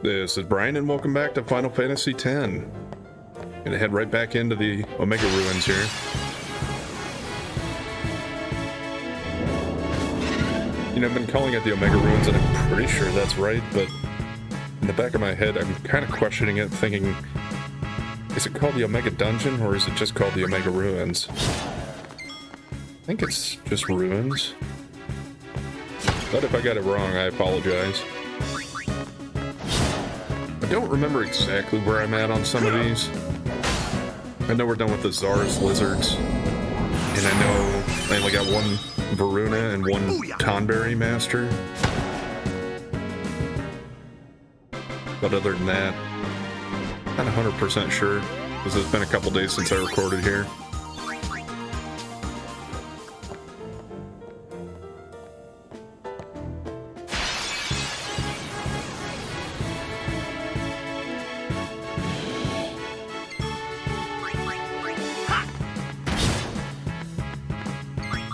This is Brian, and welcome back to Final Fantasy X. Gonna head right back into the Omega Ruins here. You know, I've been calling it the Omega Ruins, and I'm pretty sure that's right, but in the back of my head, I'm kind of questioning it, thinking, is it called the Omega Dungeon, or is it just called the Omega Ruins? I think it's just Ruins. But if I got it wrong, I apologize. I don't remember exactly where I'm at on some of these. I know we're done with the Zars lizards, and I know I only got one Varuna and one Tonberry master. But other than that, not 100% sure, because it's been a couple days since I recorded here.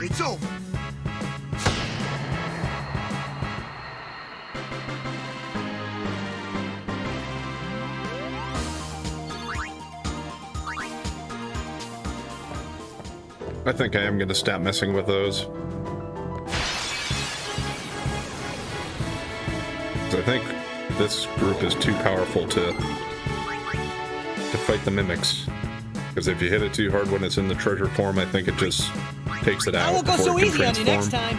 It's over. I think I am going to stop messing with those. 'Cause I think this group is too powerful to fight the mimics. Because if you hit it too hard when it's in the treasure form, I think it just takes it out. I won't go before so it can easy on you next transform. time.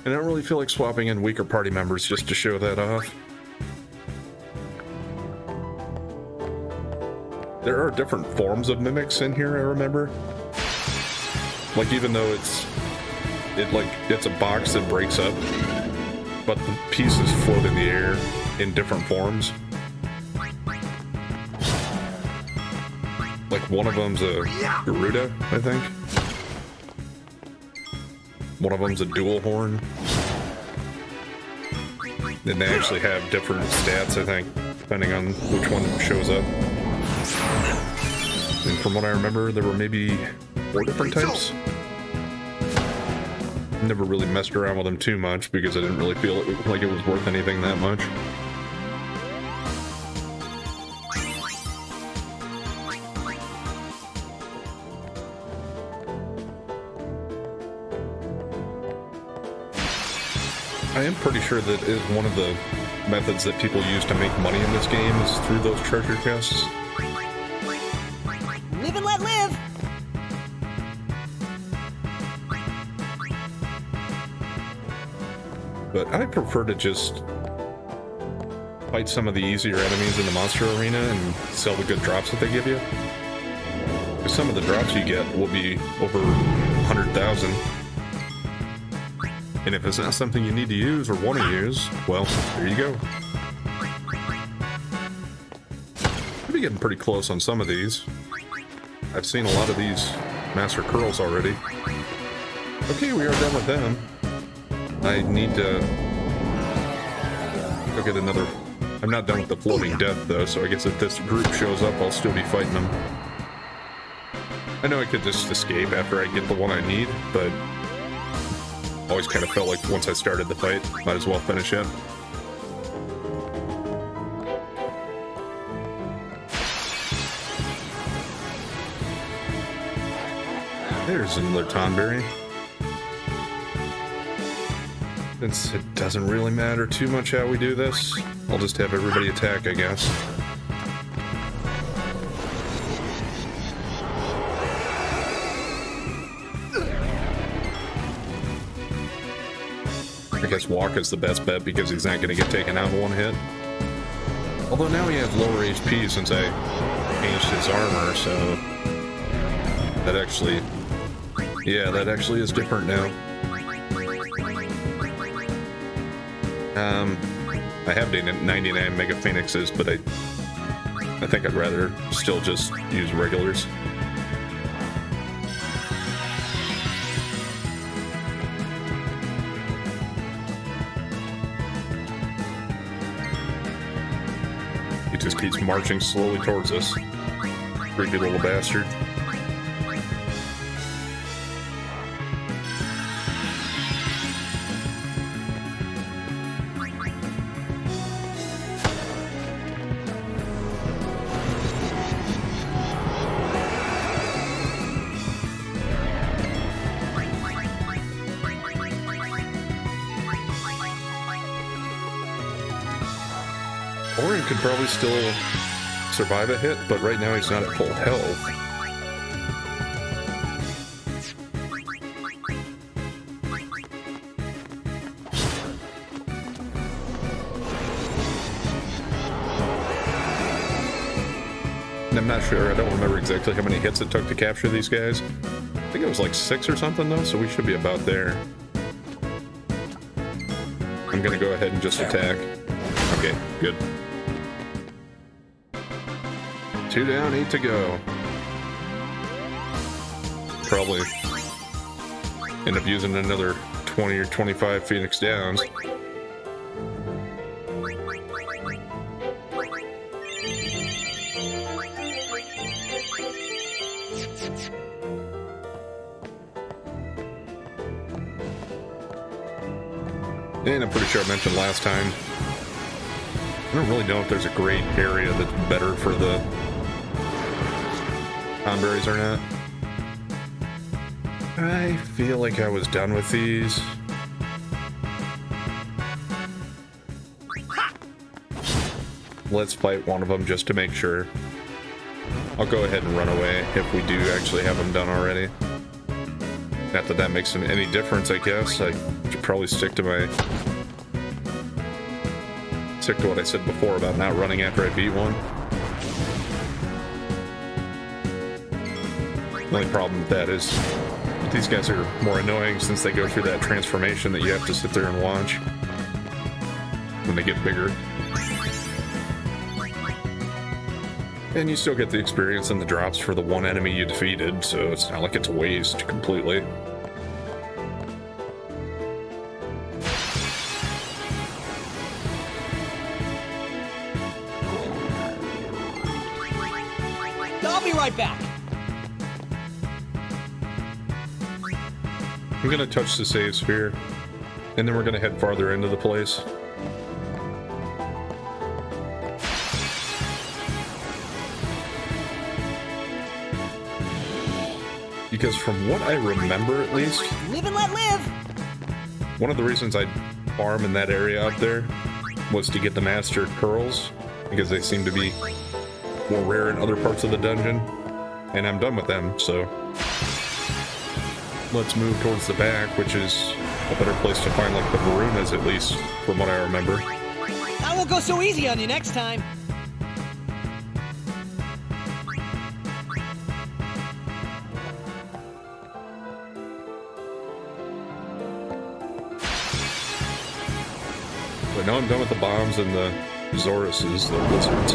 And I don't really feel like swapping in weaker party members just to show that off. There are different forms of mimics in here, I remember. Like, even though it's a box that breaks up, but the pieces float in the air in different forms. Like, one of them's a Garuda, I think. One of them's a dual horn. And they actually have different stats, I think, depending on which one shows up. And from what I remember, there were maybe 4 different types. Never really messed around with them too much because I didn't really feel like it was worth anything that much. I am pretty sure that is one of the methods that people use to make money in this game is through those treasure chests. Live and let live. But I prefer to just fight some of the easier enemies in the monster arena and sell the good drops that they give you. Because some of the drops you get will be over 100,000. And if it's not something you need to use or want to use, well, there you go. I'll be getting pretty close on some of these. I've seen a lot of these Master Curls already. Okay, we are done with them. I need to go get another... I'm not done with the Floating Death, though, so I guess if this group shows up, I'll still be fighting them. I know I could just escape after I get the one I need, but... always kind of felt like once I started the fight, might as well finish it. There's another Tonberry. Since it doesn't really matter too much how we do this, I'll just have everybody attack, I guess. I guess Wakka's the best bet because he's not going to get taken out in one hit. Although now he has lower HP since I changed his armor, so... that actually... yeah, that actually is different now. I have 99 Mega Phoenixes, but I think I'd rather still just use regulars. He just keeps marching slowly towards us. Creepy little bastard. Orin could probably still survive a hit, but right now he's not at full health. And I'm not sure, I don't remember exactly how many hits it took to capture these guys. I think it was like 6 or something though, so we should be about there. I'm gonna go ahead and just attack. Okay, good. 2 down, 8 to go. Probably end up using another 20 or 25 Phoenix Downs. And I'm pretty sure I mentioned last time, I don't really know if there's a great area that's better for the Tonberries or not. I feel like I was done with these. Let's fight one of them just to make sure. I'll go ahead and run away if we do actually have them done already. Not that that makes any difference, I guess. I should probably stick to what I said before about not running after I beat one. The only problem with that is these guys are more annoying since they go through that transformation that you have to sit there and watch when they get bigger. And you still get the experience and the drops for the one enemy you defeated, so it's not like it's a waste completely. I'll be right back. I'm gonna touch the save sphere, and then we're gonna head farther into the place. Because from what I remember, at least, Live and let live. one of the reasons I farm in that area out there was to get the master curls, because they seem to be more rare in other parts of the dungeon, and I'm done with them, so let's move towards the back, which is a better place to find like the Varunas, at least from what I remember. I won't go so easy on you next time. But now I'm done with the bombs and the Zoruses, the lizards.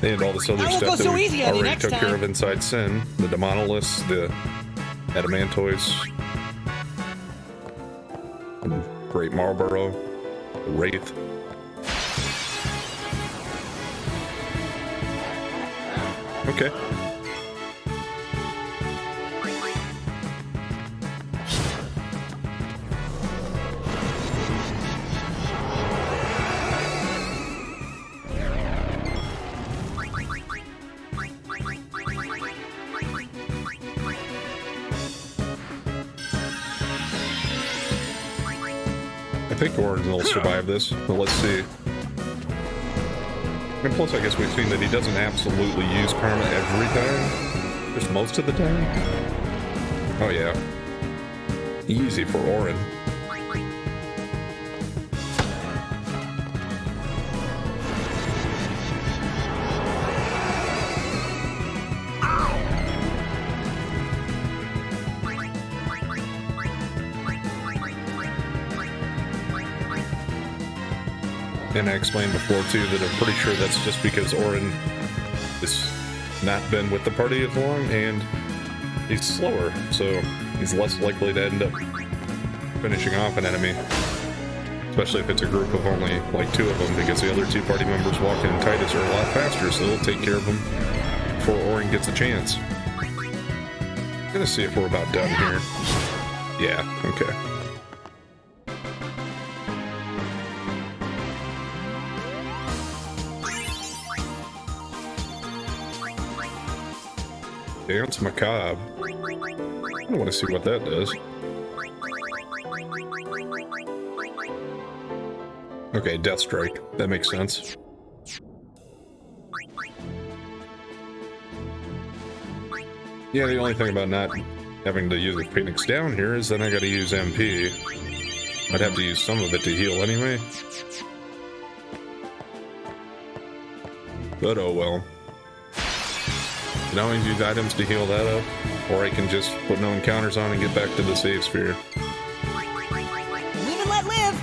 And all this other stuff that we already took care of inside Sin. The Demonoliths, the Adamantoids, and Great Marlborough, the Wraith. Okay. I think Orin will survive this, but let's see. And plus, I guess we've seen that he doesn't absolutely use Karma every time. Just most of the time. Oh yeah. Easy for Orin. And I explained before too that I'm pretty sure that's just because Orin has not been with the party as long and he's slower, so he's less likely to end up finishing off an enemy. Especially if it's a group of only like 2 of them, because the other 2 party members walking in Titus are a lot faster, so they'll take care of them before Orin gets a chance. I'm gonna see if we're about done here. Yeah, okay. Dance Macabre. I want to see what that does. Okay, Death Strike. That makes sense. Yeah, the only thing about not having to use the Phoenix down here is then I gotta use MP. I'd have to use some of it to heal anyway. But oh well. I can always use items to heal that up, or I can just put no encounters on and get back to the save sphere. Live and let live!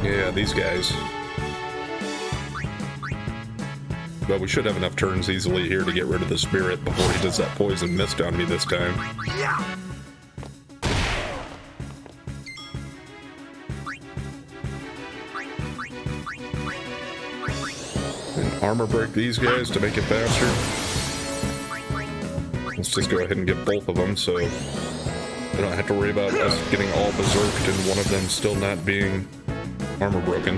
Yeah, these guys. But we should have enough turns easily here to get rid of the spirit before he does that poison mist on me this time. And armor break these guys to make it faster. Let's just go ahead and get both of them so we don't have to worry about us getting all berserked and one of them still not being armor broken.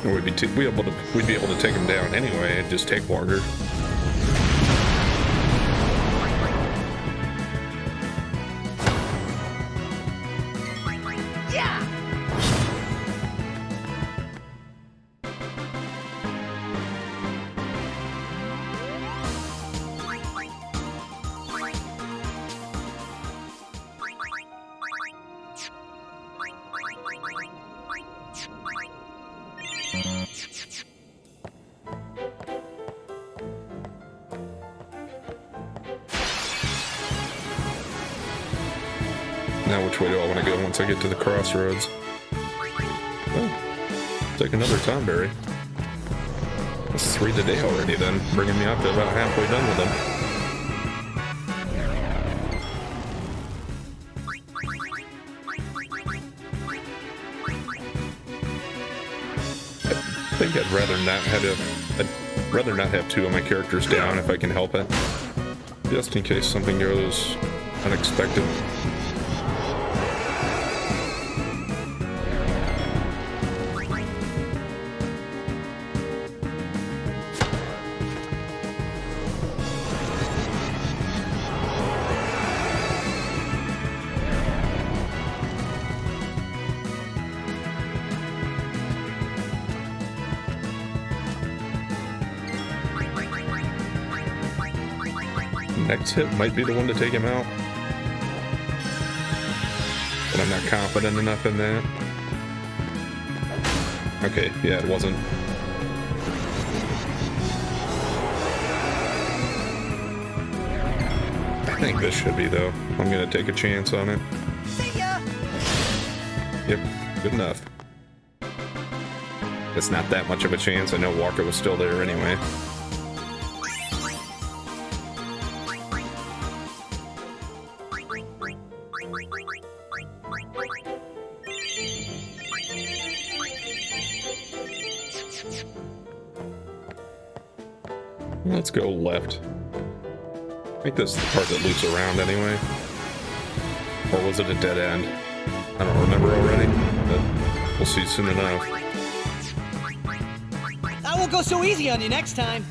And we'd be able to take him down anyway. It'd just take longer. Yeah! Now which way do I want to go once I get to the crossroads? Oh, take another Tomberry. That's 3 today already then, bringing me up to about halfway done with them. I think I'd rather not have 2 of my characters down if I can help it. Just in case something goes unexpected. Next hit might be the one to take him out. But I'm not confident enough in that. Okay, yeah, it wasn't. I think this should be, though. I'm gonna take a chance on it. See ya! Yep, good enough. It's not that much of a chance. I know Walker was still there anyway. Let's go left. I think this is the part that loops around anyway. Or was it a dead end? I don't remember already, but we'll see soon enough. I won't go so easy on you next time.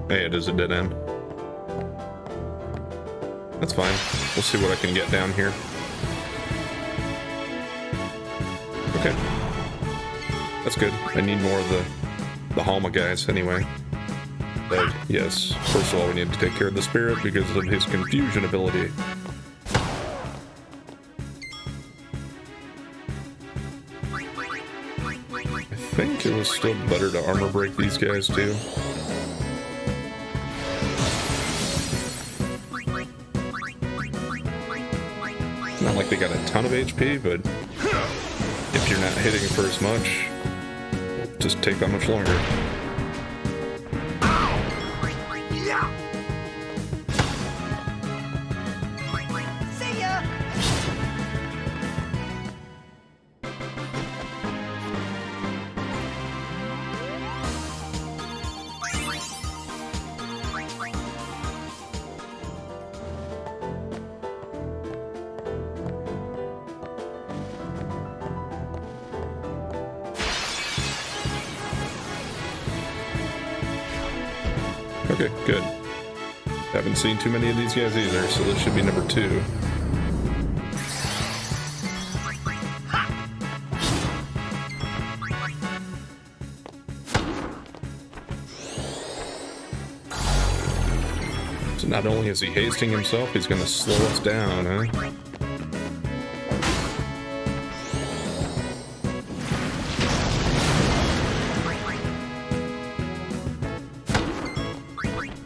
Hey, it is a dead end. That's fine. We'll see what I can get down here. Okay. That's good. I need more of the Halma guys anyway. But yes, first of all, we need to take care of the spirit because of his confusion ability. I think it was still better to armor break these guys too. Not like they got a ton of HP, but if you're not hitting for as much, it'll just take that much longer. See ya! Okay, good. Haven't seen too many of these guys either, so this should be number 2. So not only is he hasting himself, he's gonna slow us down, huh?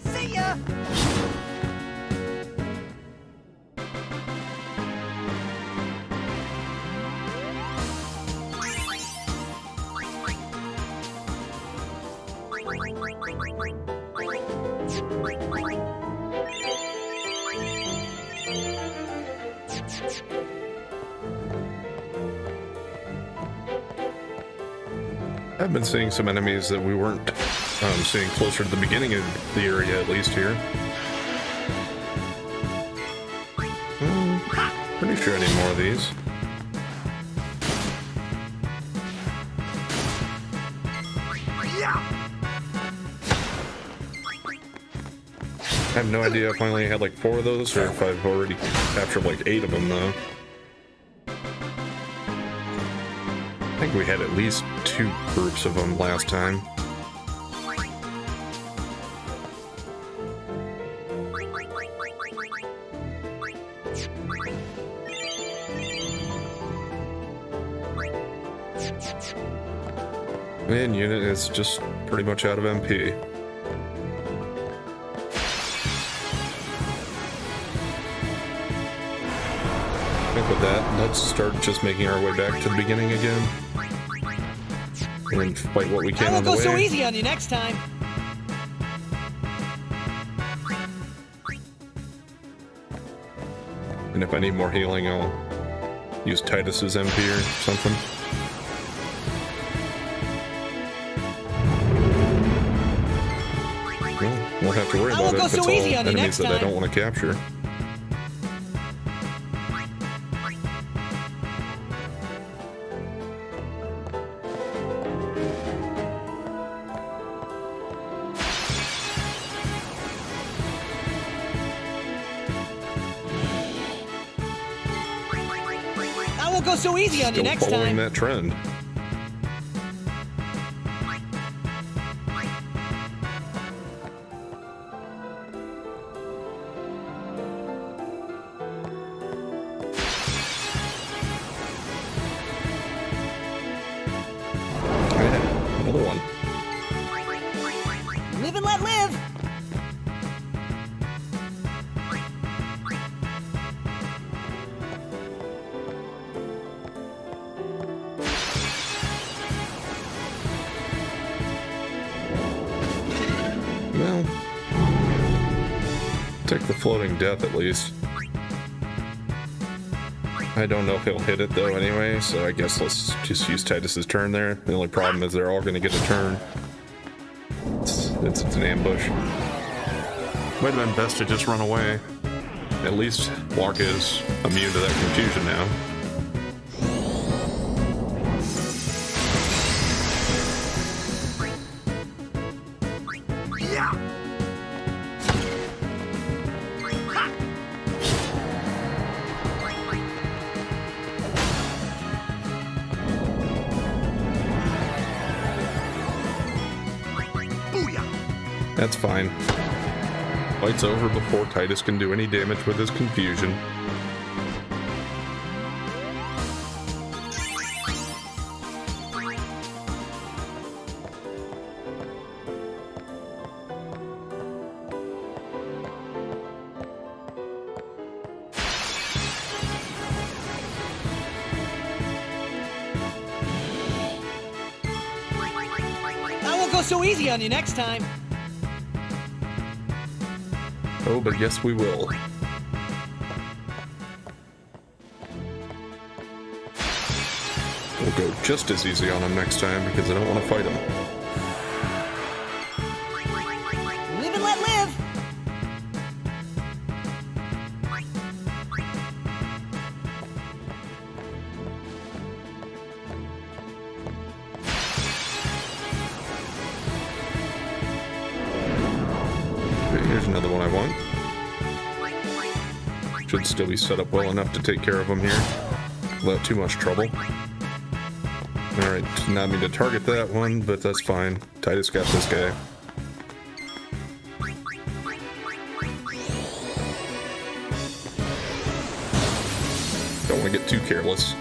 See ya! I've been seeing some enemies that we weren't seeing closer to the beginning of the area, at least here. Pretty sure I need more of these. I have no idea if I only had like 4 of those or if I've already captured like 8 of them though. I think we had at least 2 groups of them last time. And unit is just pretty much out of MP. I think with that, let's start just making our way back to the beginning again. And fight what we can I on won't the go way. so easy on you next time. And if I need more healing, I'll use Titus's MP or something. Well, won't have to worry I about won't it go if it's so all easy on you enemies next that I time. don't want to capture. I won't go so easy on you Still next following time. that trend. Yeah, another one. Live and let live. Well, take the floating death at least. I don't know if he'll hit it though anyway, so I guess let's just use Titus's turn there. The only problem is they're all going to get a turn. It's an ambush. Might have been best to just run away. At least Blanka is immune to that confusion now. That's fine. Fight's over before Titus can do any damage with his confusion. I won't go so easy on you next time. Oh, but yes, we will. We'll go just as easy on him next time because I don't want to fight him. Live and let live. Okay, here's another one I want. Should still be set up well enough to take care of them here without too much trouble. Alright, not me to target that one, but that's fine. Titus got this guy. Don't want to get too careless.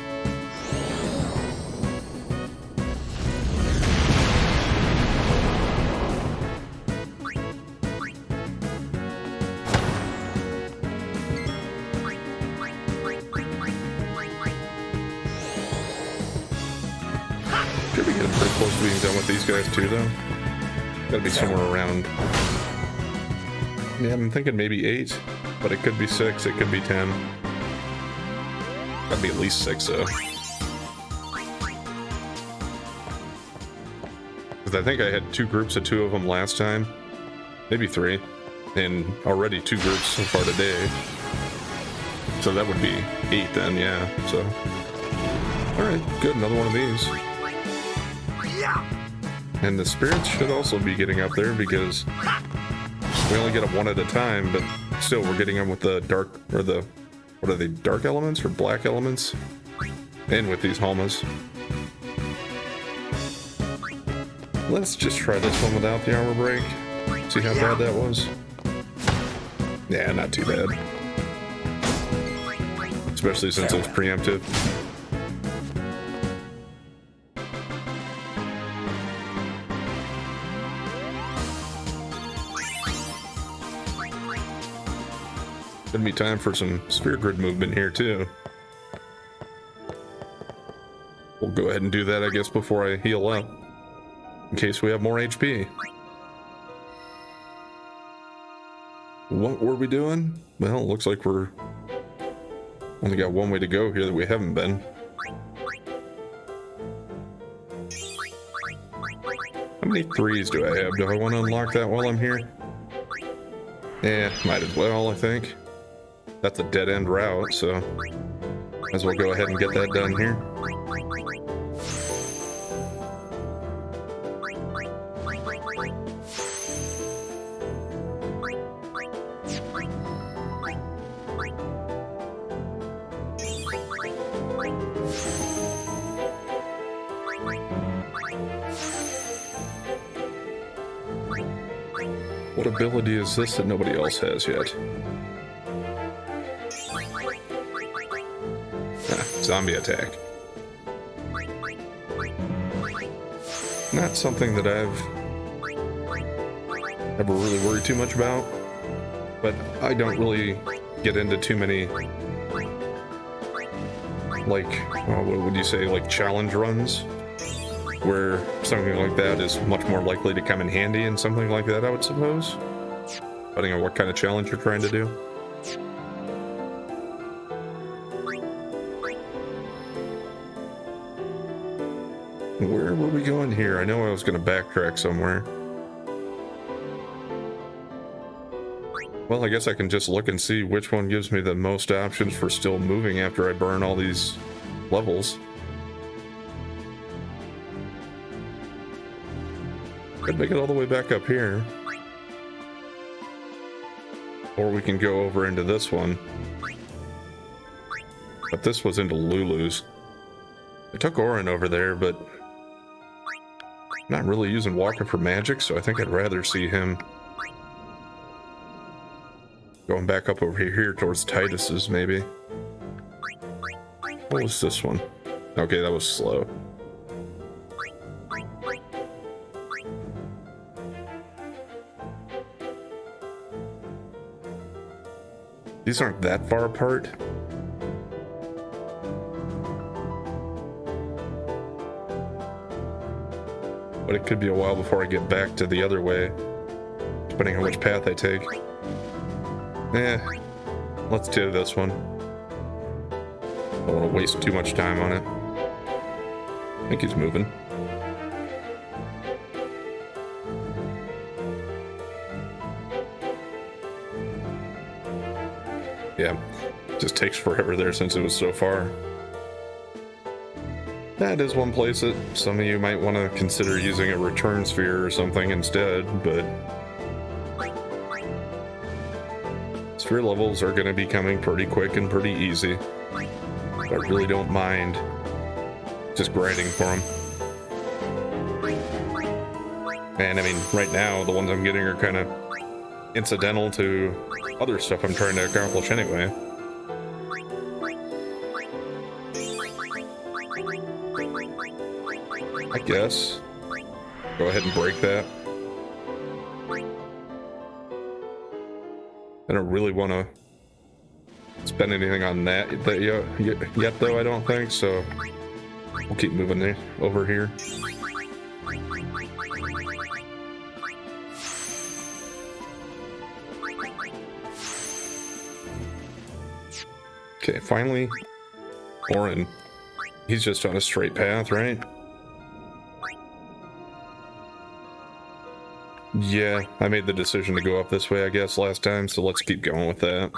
Should be getting pretty close to being done with these guys too, though. Gotta be somewhere around. Yeah, I'm thinking maybe 8, but it could be 6, it could be 10. Gotta be at least 6, though. Because I think I had 2 groups of 2 of them last time. Maybe 3. And already 2 groups so far today. So that would be 8 then, yeah. So, alright, good, another one of these. And the spirits should also be getting up there because we only get them one at a time, but still we're getting them with the dark, or the, what are they, dark elements or black elements? And with these Halmas. Let's just try this one without the armor break. See how bad that was? Yeah, not too bad. Especially since it was preemptive. Gonna be time for some sphere grid movement here too. We'll go ahead and do that, I guess, before I heal up, in case we have more HP. What were we doing? Well, it looks like we're only got one way to go here that we haven't been. How many 3s do I have? Do I want to unlock that while I'm here? Yeah, might as well, I think. That's a dead-end route, so might as well go ahead and get that done here. What ability is this that nobody else has yet? Zombie attack. Not something that I've ever really worried too much about, but I don't really get into too many, like, what would you say, like challenge runs, where something like that is much more likely to come in handy in something like that, I would suppose, depending on what kind of challenge you're trying to do. Where were we going here? I know I was going to backtrack somewhere. Well, I guess I can just look and see which one gives me the most options for still moving after I burn all these levels. Could make it all the way back up here. Or we can go over into this one. But this was into Lulu's. I took Orin over there, but not really using Walker for magic, so I think I'd rather see him going back up over here towards Titus's, maybe. What was this one? Okay, that was slow. These aren't that far apart. But it could be a while before I get back to the other way, depending on which path I take. Let's do this one. Don't want to waste too much time on it. I think he's moving. Yeah, just takes forever there since it was so far. That is one place that some of you might want to consider using a return sphere or something instead, but Sphere levels are going to be coming pretty quick and pretty easy. But I really don't mind just grinding for them. And I mean, right now, the ones I'm getting are kind of incidental to other stuff I'm trying to accomplish anyway. I guess. Go ahead and break that. I don't really want to spend anything on that yet, though, I don't think, so we'll keep moving over here. Okay, finally, Auron. He's just on a straight path, right? Yeah, I made the decision to go up this way, I guess, last time, so let's keep going with that.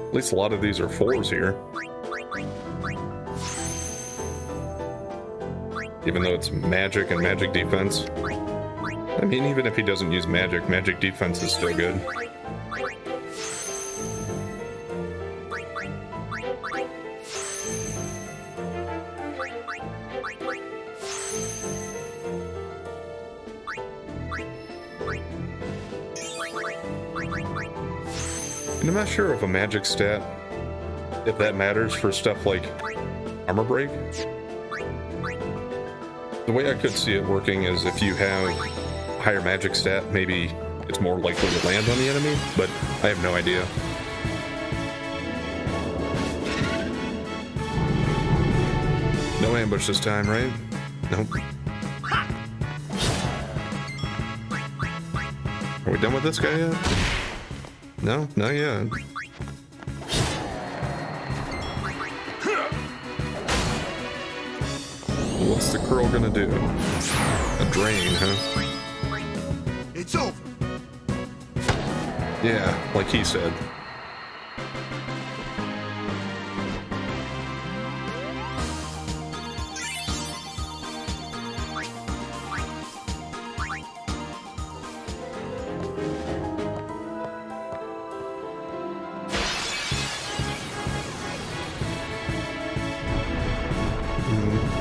At least a lot of these are 4s here. Even though it's magic and magic defense. I mean, even if he doesn't use magic, magic defense is still good. And I'm not sure if a magic stat, if that matters for stuff like armor break. The way I could see it working is if you have a higher magic stat, maybe it's more likely to land on the enemy, but I have no idea. No ambush this time, right? Nope. Are we done with this guy yet? No, not yet. What's the curl gonna do? A drain, huh? It's over. Yeah, like he said.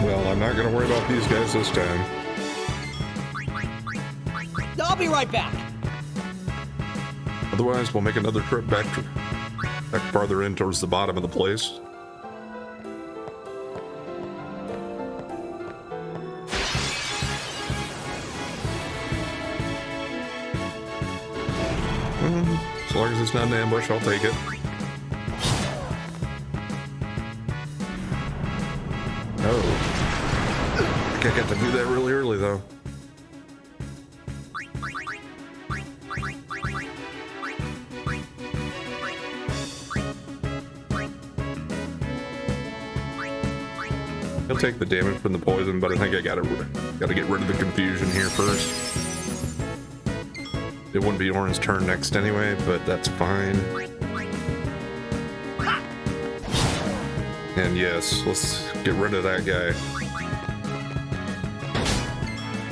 Well, I'm not gonna worry about these guys this time. I'll be right back. Otherwise, we'll make another trip back farther in towards the bottom of the place. As long as it's not an ambush, I'll take it. Oh. I think I got to do that really early, though. He'll take the damage from the poison, but I think I gotta get rid of the confusion here first. It wouldn't be Auron's turn next anyway, but that's fine. And yes, let's get rid of that guy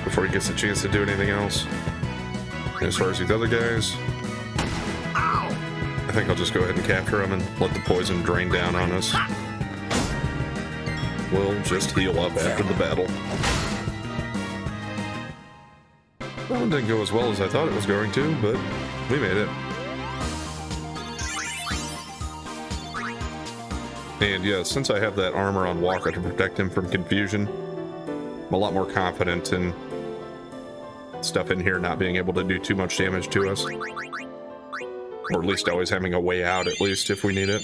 before he gets a chance to do anything else. And as far as these other guys, I think I'll just go ahead and capture them and let the poison drain down on us. We'll just heal up after the battle. That one didn't go as well as I thought it was going to, but we made it. And yeah, since I have that armor on Walker to protect him from confusion, I'm a lot more confident in stuff in here not being able to do too much damage to us. Or at least always having a way out, at least, if we need it.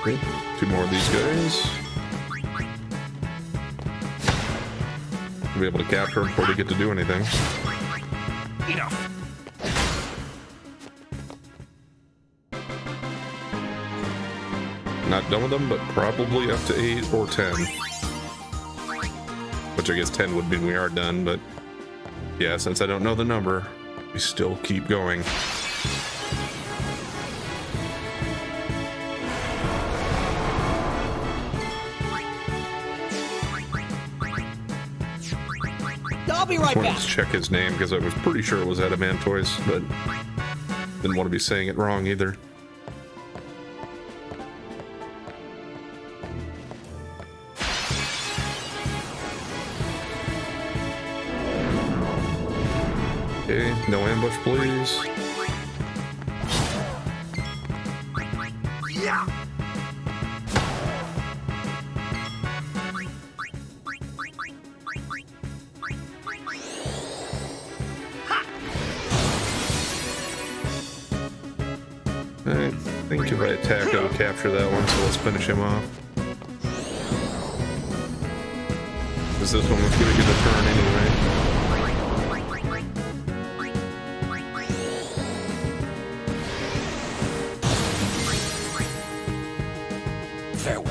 Okay, 2 more of these guys. We'll be able to capture him before they get to do anything. Enough. Not done with them, but probably up to 8 or 10. Which I guess 10 would mean we are done, but yeah, since I don't know the number, we still keep going. I'll be I right wanted back. to check his name because I was pretty sure it was Adamantoise, but didn't want to be saying it wrong either. Okay, no ambush, please. Yeah. I think if I attack, I'll capture that one, so let's finish him off. Because this one was going to get a turn anyway. Farewell.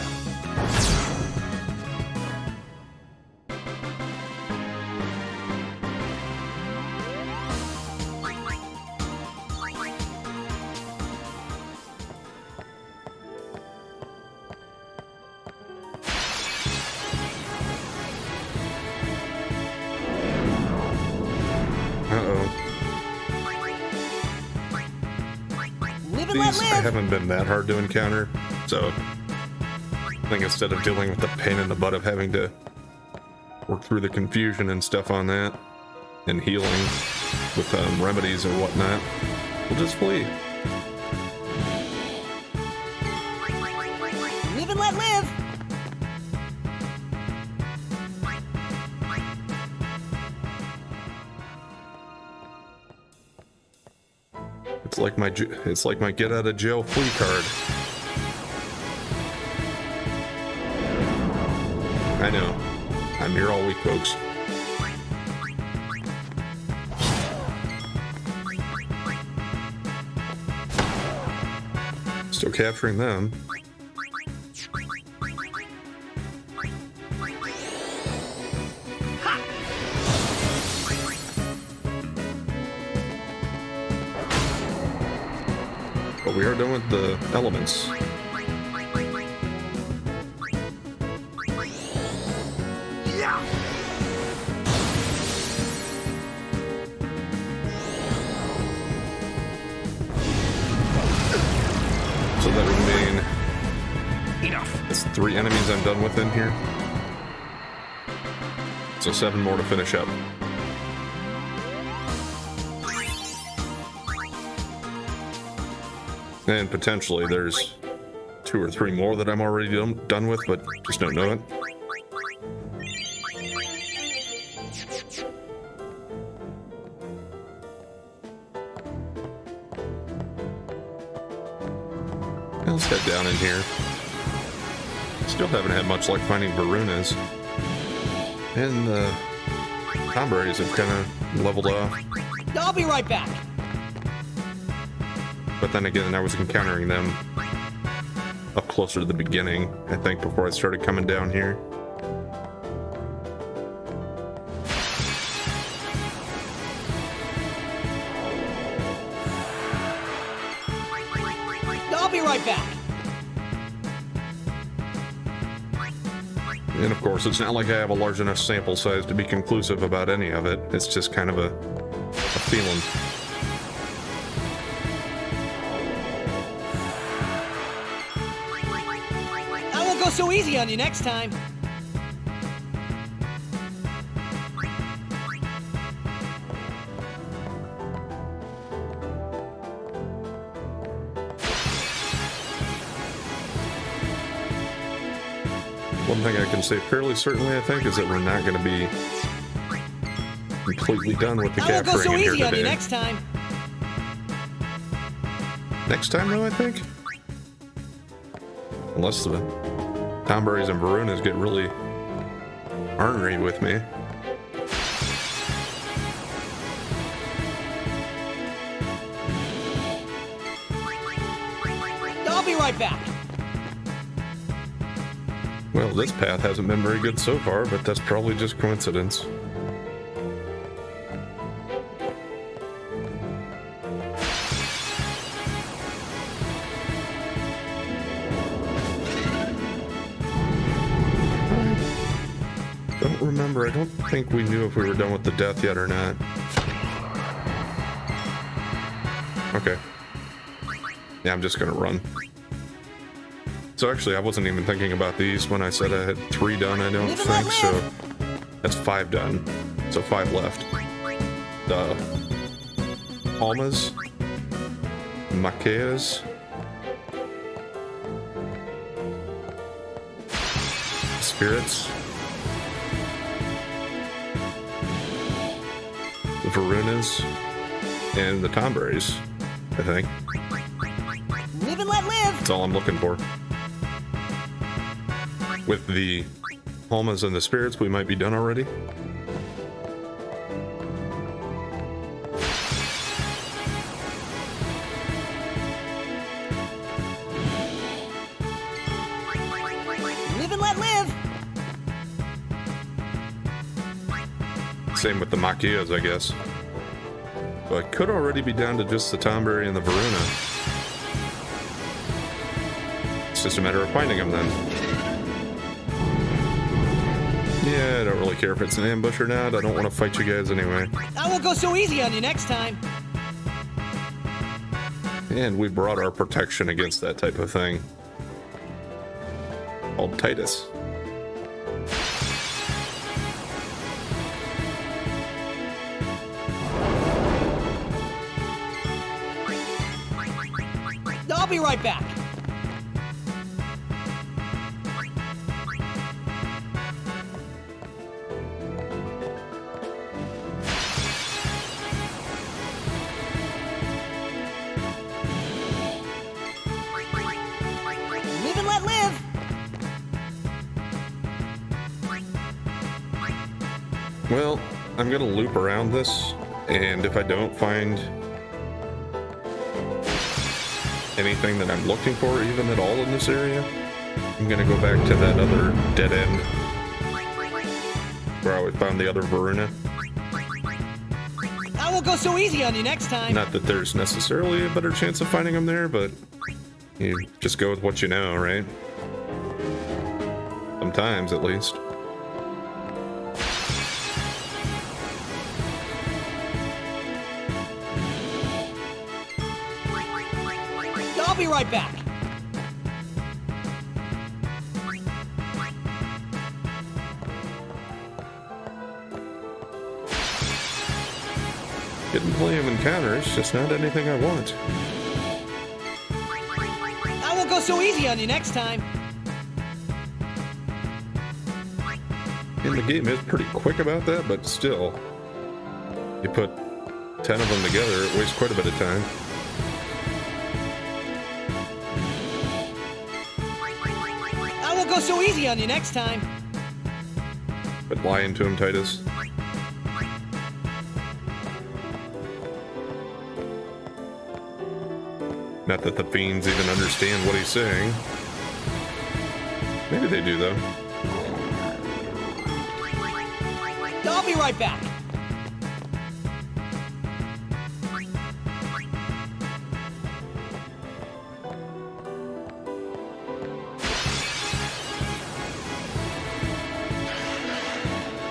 Live and let These live. haven't been that hard to encounter, so I think instead of dealing with the pain in the butt of having to work through the confusion and stuff on that, and healing with remedies or whatnot, we'll just flee. Live and let live. It's like my get out of jail free card. I know. I'm here all week, folks. Still capturing them. But we are done with the elements. Yeah. So that would mean Enough. it's 3 enemies I'm done with in here. So 7 more to finish up. And potentially there's 2 or 3 more that I'm already done with, but just don't know it. Now let's head down in here. Still haven't had much luck finding Varunas. And the Tomberries have kind of leveled off. I'll be right back. But then again, I was encountering them up closer to the beginning, I think, before I started coming down here. I'll be right back. And of course, it's not like I have a large enough sample size to be conclusive about any of it. It's just kind of a feeling. I won't go so easy on you next time. One thing I can say fairly certainly, I think, is that we're not going to be completely done with the I won't go capturing so in here easy on you today. next time. Next time, though, I think. Unless the Tomberries and Varunas get really ornery with me. right back. Well, this path hasn't been very good so far, but that's probably just coincidence. Don't remember. I don't think we knew if we were done with the death yet or not. Okay. Yeah, I'm just gonna run. So actually, I wasn't even thinking about these when I said I had 3 done, I don't think, so that's 5 done. So 5 left. The Almas, Maquias, Spirits, the Varunas, and the Tomberries, I think. Live and let live. That's all I'm looking for. With the Almas and the Spirits, we might be done already. Live and let live. Same with the Maquias, I guess. So I could already be down to just the Tomberry and the Varuna. It's just a matter of finding them then. Yeah, I don't really care if it's an ambush or not. I don't want to fight you guys anyway. I won't go so easy on you next time. And we brought our protection against that type of thing. Called Titus. I'll be right back. Live and let live. Well, I'm gonna loop around this, and if I don't find anything that I'm looking for, even at all in this area, I'm gonna go back to that other dead end where I found the other Varuna. I won't go so easy on you next time. Not that there's necessarily a better chance of finding them there, but you just go with what you know, right? Sometimes, at least. I'll be right back. Getting plenty of encounters, just not anything I want. I won't go so easy on you next time. And the game is pretty quick about that, but still. You put 10 of them together, it wastes quite a bit of time. I won't go so easy on you next time. But lying to him, Titus. Not that the fiends even understand what he's saying. Maybe they do, though. I'll be right back.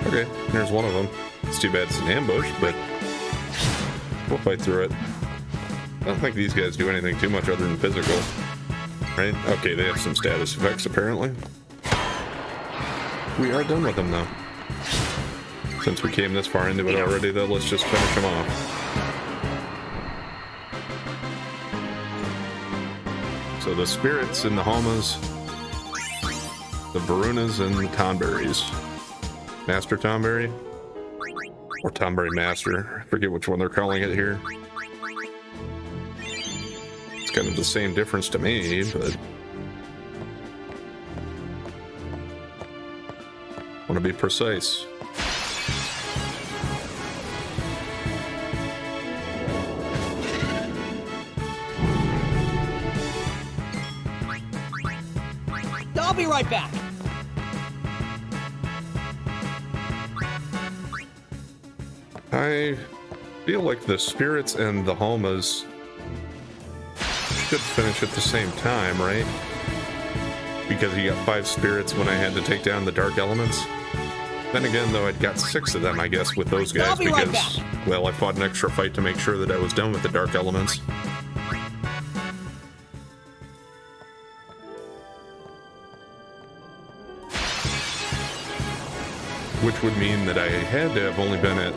Okay, here's one of them. It's too bad it's an ambush, but we'll fight through it. I don't think these guys do anything too much other than physical. Right? Okay, they have some status effects, apparently. We are done with them, though. Since we came this far into it already, though, let's just finish them off. So the Spirits and the Halmas, the Varunas and the Tomberries. Master Tomberry? Or Tomberry Master. I forget which one they're calling it here. It's kind of the same difference to me, but... want to be precise. be right back. I feel like the spirits and the Homas should finish at the same time, right? Because you got 5 spirits when I had to take down the dark elements. Then again, though, I'd got 6 of them, I guess, with those guys I'll be right because, back. well, I fought an extra fight to make sure that I was done with the dark elements. Which would mean that I had to have only been at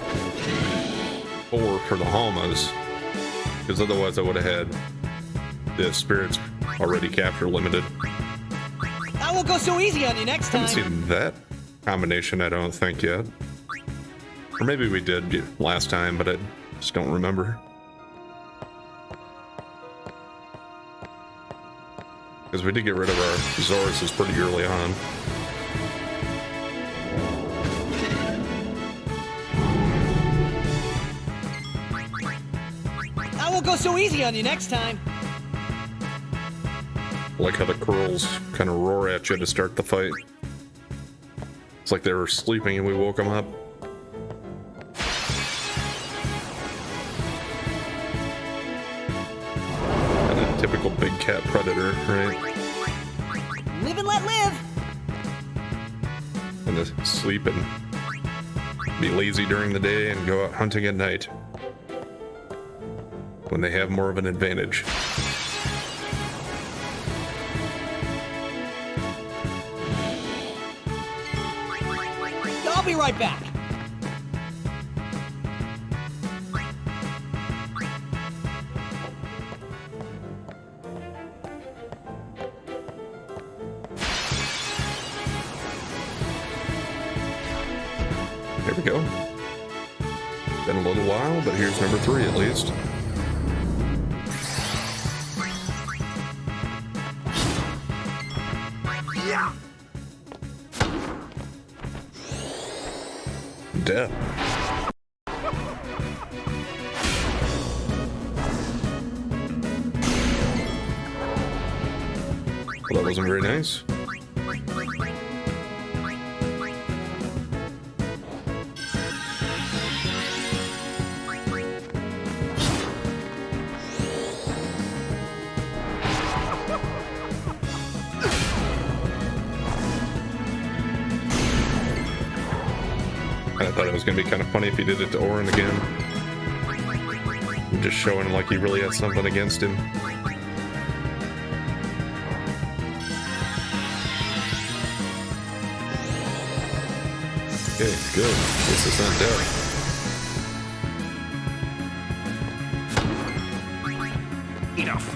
4 for the Homas, because otherwise I would have had the spirits already capture limited. I won't go so easy on you next I haven't time. seen that combination, I don't think, yet. Or maybe we did last time, but I just don't remember. Because we did get rid of our Zoruses pretty early on. I won't go so easy on you next time. Like how the Krulls kind of roar at you to start the fight. It's like they were sleeping and we woke them up. And a typical big cat predator, right? Live and let live. And to sleep and be lazy during the day and go out hunting at night. When they have more of an advantage. I'll be right back. There we go. Been a little while, but here's number 3 at least. Death. Well, that wasn't very nice. I thought it was going to be kind of funny if he did it to Orin again. Just showing like he really had something against him. Okay, good. This is not death. Enough.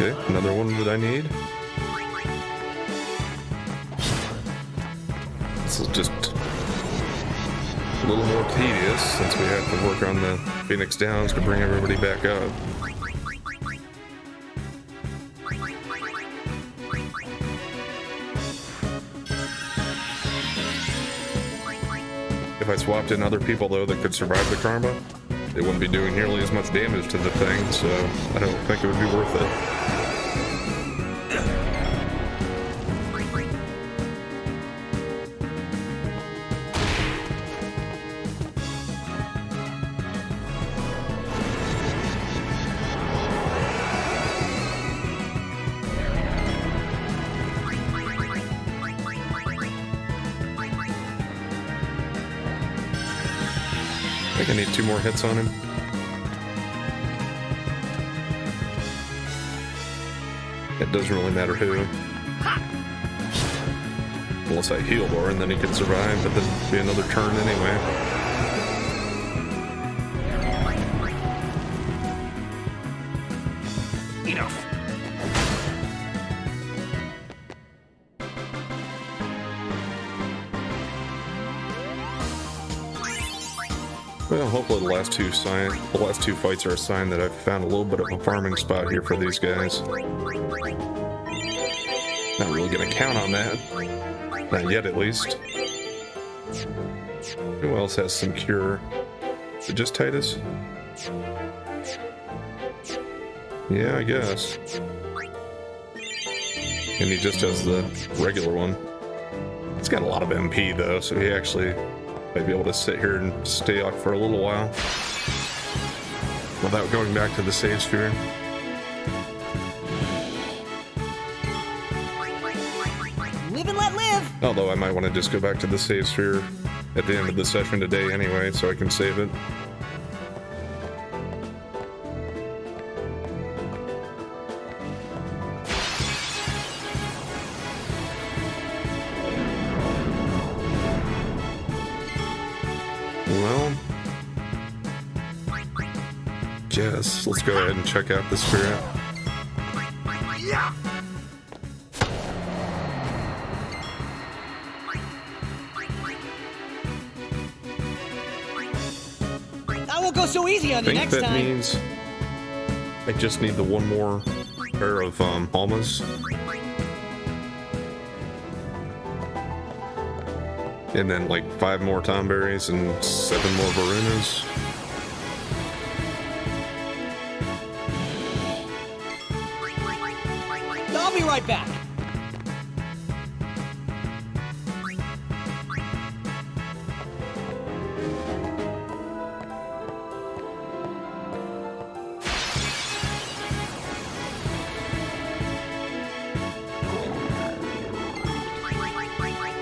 Okay, another one that I need. This is just a little more tedious since we have to work on the Phoenix Downs to bring everybody back up. If I swapped in other people though that could survive the karma, they wouldn't be doing nearly as much damage to the thing, so I don't think it would be worth it. I think I need 2 more hits on him. It doesn't really matter who. Unless I heal Orin, then he could survive, but then it'd be another turn anyway. Enough. Well, hopefully the last two fights are a sign that I've found a little bit of a farming spot here for these guys. Not really gonna count on that. Not yet, at least. Who else has some cure? Is it just Titus? Yeah, I guess. And he just has the regular one. It's got a lot of MP though, so he actually might be able to sit here and stay off for a little while without going back to the save sphere. Live and let live. Although I might want to just go back to the save sphere at the end of the session today anyway, so I can save it. Well, yes, let's go ahead and check out the spirit. I won't go so easy on I you think next that time. means I just need the one more pair of Almas. And then like 5 more Tomberries and 7 more Varunas. I'll be right back.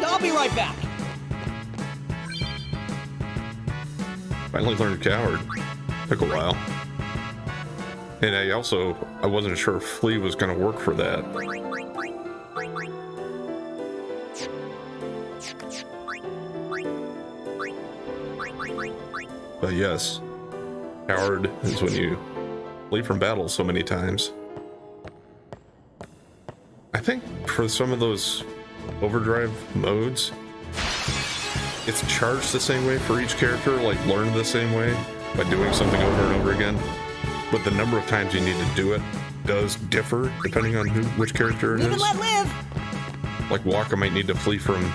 I'll be right back. Finally learned Coward. Took a while. And I wasn't sure if Flea was going to work for that. But yes, Coward is when you flee from battle so many times. I think for some of those overdrive modes, it's charged the same way for each character, like learned the same way by doing something over and over again. But the number of times you need to do it does differ depending on which character it Live and is. let live. Like Waka might need to flee from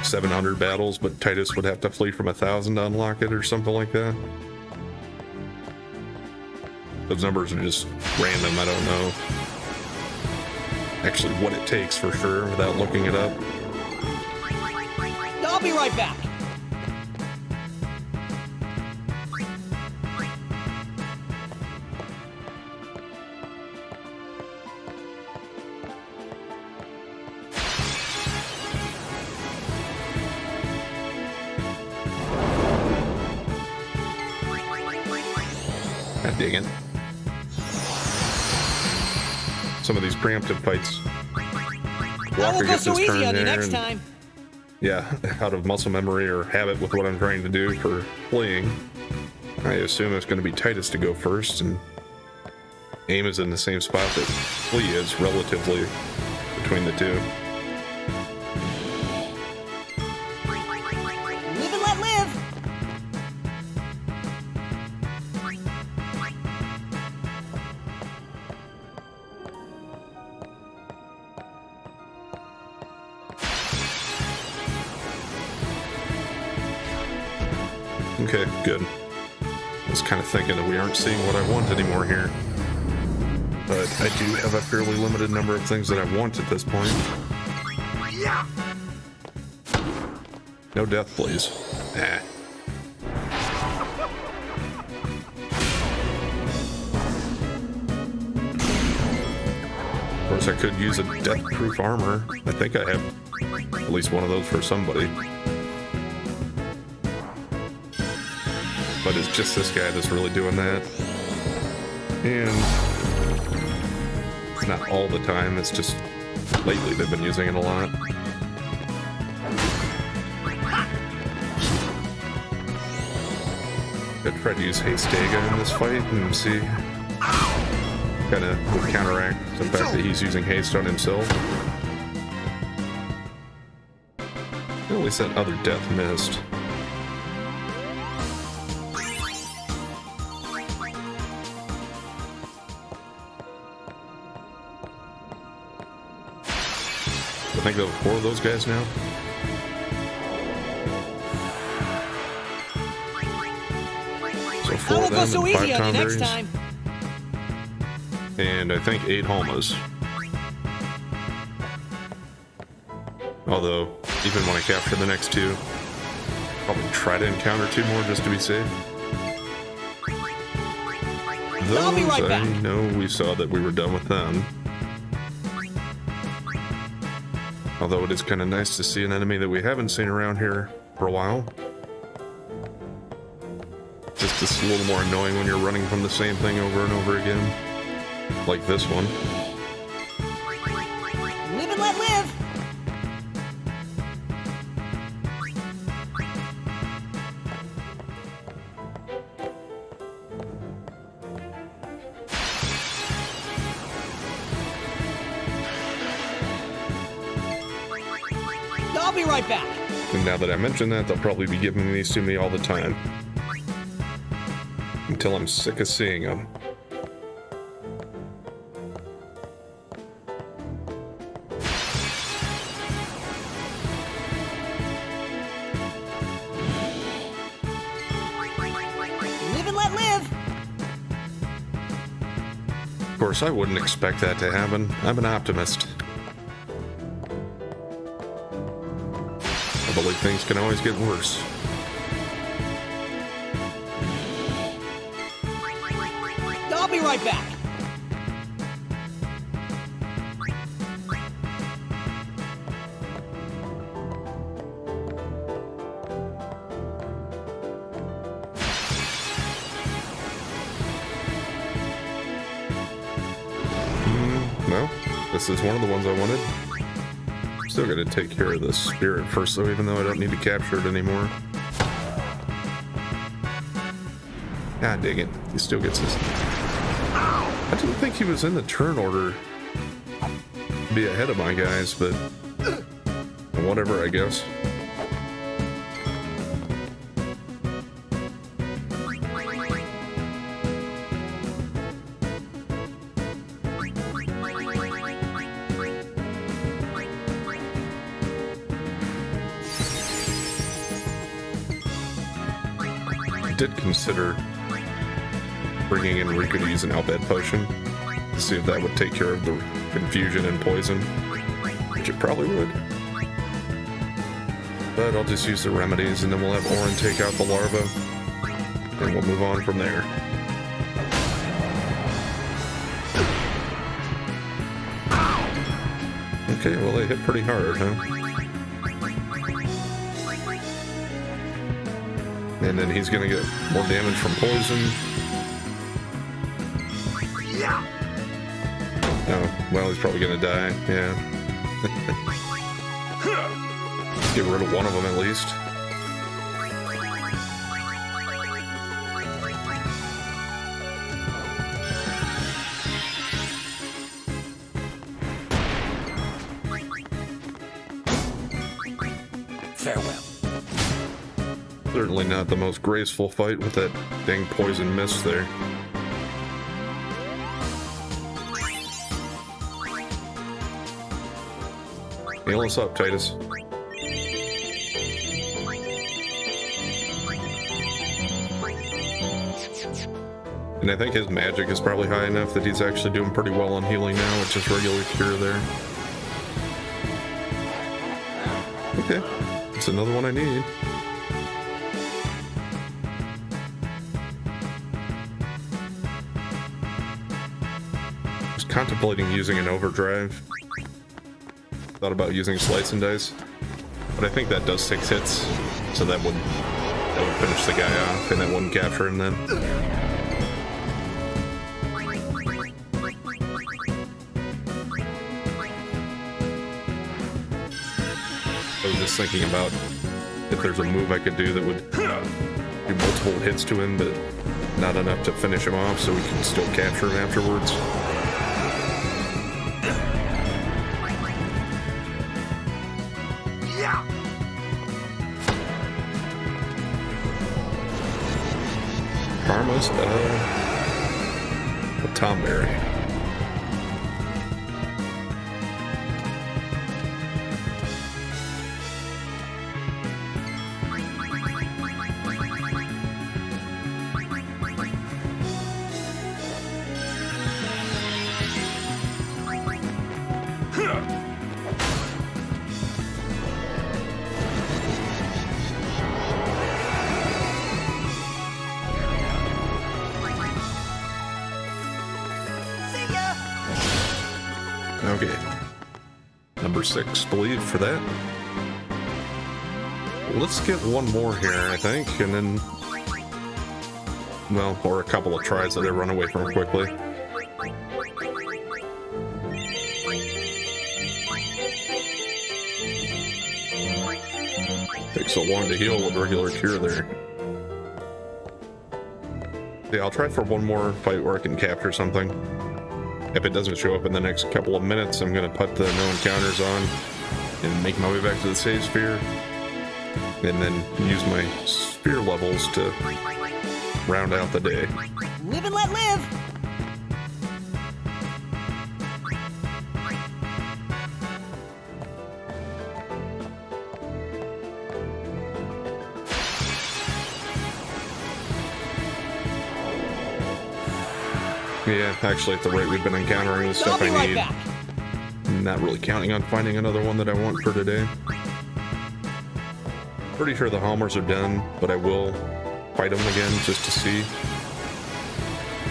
700 battles, but Titus would have to flee from 1,000 to unlock it or something like that. Those numbers are just random, I don't know actually what it takes for sure without looking it up. I'll be right back. God dang it. Some of these preemptive fights. I Walker won't go gets so his easy turn on you there next and- time. Yeah, out of muscle memory or habit with what I'm trying to do for fleeing, I assume it's going to be Titus to go first, and aim is in the same spot that Flea is relatively between the two. Live and let live. Okay, good. I was kind of thinking that we aren't seeing what I want anymore here. But I do have a fairly limited number of things that I want at this point. No death, please. Nah. Of course, I could use a death-proof armor. I think I have at least one of those for somebody. But it's just this guy that's really doing that. And it's not all the time, it's just lately they've been using it a lot. Could try to use Hastega in this fight and see. Kind of would counteract the fact that he's using haste on himself. At least that other death missed. I think there were 4 of those guys now. So 4 I of won't go them so and easy 5 on you next Tonberries. time. And I think 8 Halmas. Although, even when I capture the next 2, probably try to encounter 2 more just to be safe. Those, I'll be right back. I know we saw that we were done with them. Although it is kind of nice to see an enemy that we haven't seen around here for a while. Just a little more annoying when you're running from the same thing over and over again. Like this one. Live and let live. I'll be right back. And now that I mention that, they'll probably be giving these to me all the time. Until I'm sick of seeing them. Live and let live. Of course, I wouldn't expect that to happen. I'm an optimist. I believe things can always get worse. I'll be right back. No, this is one of the ones I wanted. Still gotta take care of this spirit first, though, even though I don't need to capture it anymore. God dang it, he still gets his... I didn't think he was in the turn order to be ahead of my guys, but whatever, I guess. I did consider bringing in Riku to use an Albed potion to see if that would take care of the confusion and poison, which it probably would. But I'll just use the remedies, and then we'll have Auron take out the larva, and we'll move on from there. Okay, well they hit pretty hard, huh? And then he's gonna get more damage from poison. Oh, well, he's probably gonna die, yeah. Get rid of one of them at least. Farewell. Certainly not the most graceful fight with that dang poison mist there. Heal us up, Titus. And I think his magic is probably high enough that he's actually doing pretty well on healing now with just regular cure there. Okay, that's another one I need. I was contemplating using an overdrive. Thought about using slice and dice, but I think that does 6 hits, so that would finish the guy off, and that wouldn't capture him then. I was just thinking about if there's a move I could do that would do multiple hits to him, but not enough to finish him off, so we can still capture him afterwards. Karma's a Tonberry. number 6, believe, for that. Let's get one more here, I think, and then... Well, or a couple of tries that I run away from quickly. Takes so long to heal with regular cure there. Yeah, I'll try for one more fight where I can capture something. If it doesn't show up in the next couple of minutes, I'm gonna put the no encounters on and make my way back to the save sphere. And then use my sphere levels to round out the day. Live and let live! Yeah, actually, at the rate we've been encountering the stuff I'll be I right need, back. I'm not really counting on finding another one that I want for today. Pretty sure the Homers are done, but I will fight them again just to see.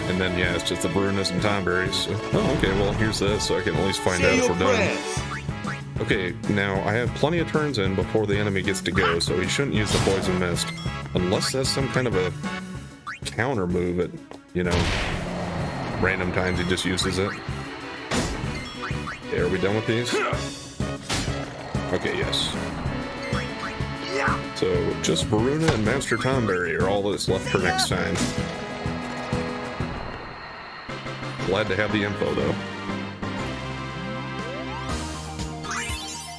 And then, yeah, it's just the Brunas and Tomberries. So, oh, okay, well, here's this, so I can at least find out if we're done. Okay, now, I have plenty of turns in before the enemy gets to go, so he shouldn't use the Poison Mist. Unless that's some kind of a counter move at, you know, random times he just uses it. Okay, are we done with these? Okay, yes. So, just Varuna and Master Tomberry are all that's left for next time. Glad to have the info, though.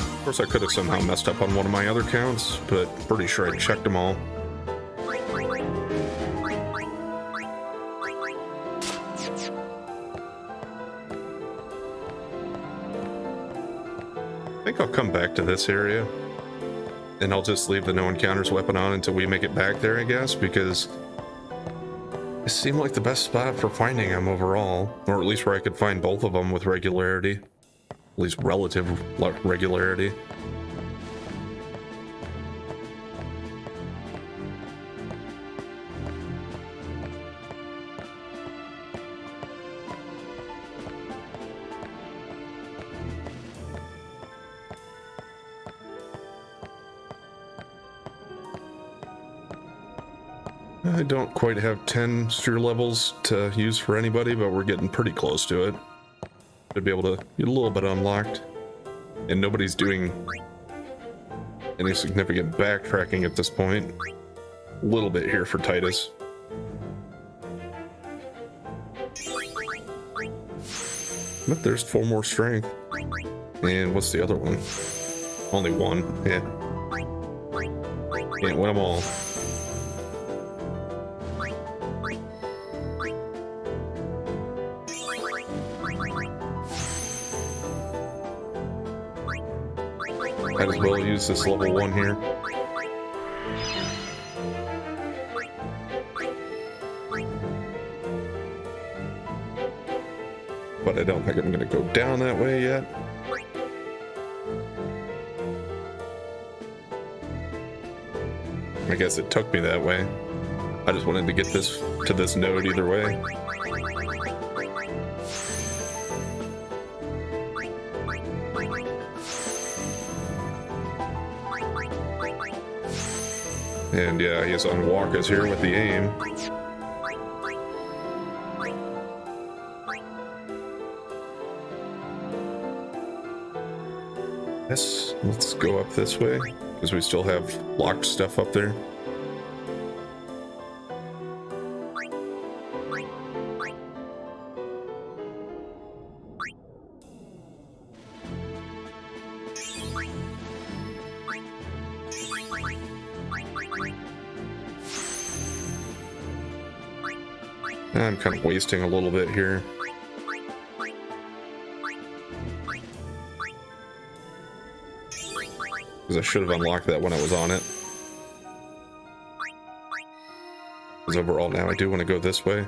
Of course, I could have somehow messed up on one of my other counts, but pretty sure I checked them all. I think I'll come back to this area, and I'll just leave the no encounters weapon on until we make it back there, I guess, because it seemed like the best spot for finding them overall, or at least where I could find both of them with regularity, at least relative regularity. I don't quite have 10 sphere levels to use for anybody, but we're getting pretty close to it. Should be able to get a little bit unlocked. And nobody's doing any significant backtracking at this point. A little bit here for Titus. But there's 4 more strength. And what's the other one? Only 1. Yeah. Can't win them all. Might as well use this level 1 here. But I don't think I'm going to go down that way yet. I guess it took me that way. I just wanted to get this to this node either way. And yeah, he's on Waka's here with the aim. Yes, let's go up this way, because we still have locked stuff up there. I'm kind of wasting a little bit here. Because I should have unlocked that when I was on it. Because overall now I do want to go this way.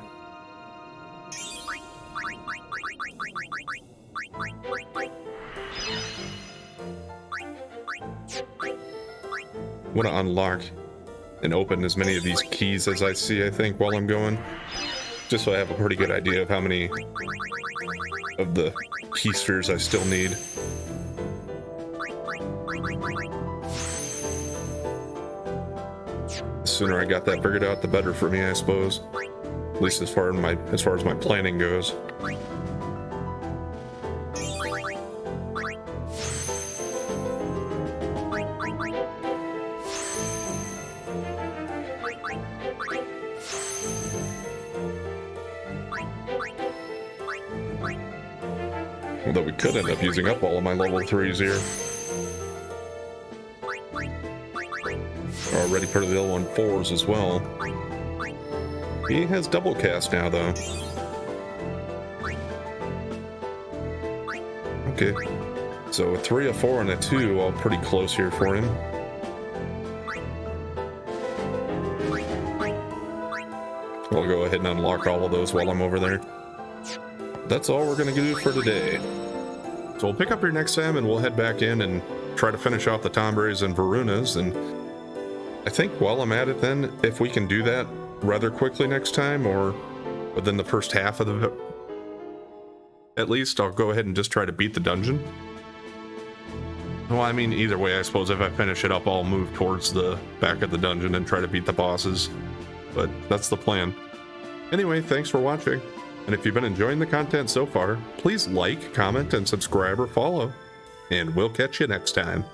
I want to unlock and open as many of these keys as I see, I think, while I'm going. Just so I have a pretty good idea of how many of the key spheres I still need. The sooner I got that figured out, the better for me, I suppose. At least as far as my planning goes. Although we could end up using up all of my level 3s here. Already part of the L14s as well. He has double cast now, though. Okay. So a 3, a 4, and a 2, all pretty close here for him. I'll go ahead and unlock all of those while I'm over there. That's all we're going to do for today. So we'll pick up here next time and we'll head back in and try to finish off the Tombrays and Varunas. And I think while I'm at it then, if we can do that rather quickly next time or within the first half of the... At least I'll go ahead and just try to beat the dungeon. Well, I mean, either way, I suppose if I finish it up, I'll move towards the back of the dungeon and try to beat the bosses. But that's the plan. Anyway, thanks for watching. And if you've been enjoying the content so far, please like, comment, and subscribe or follow. And we'll catch you next time.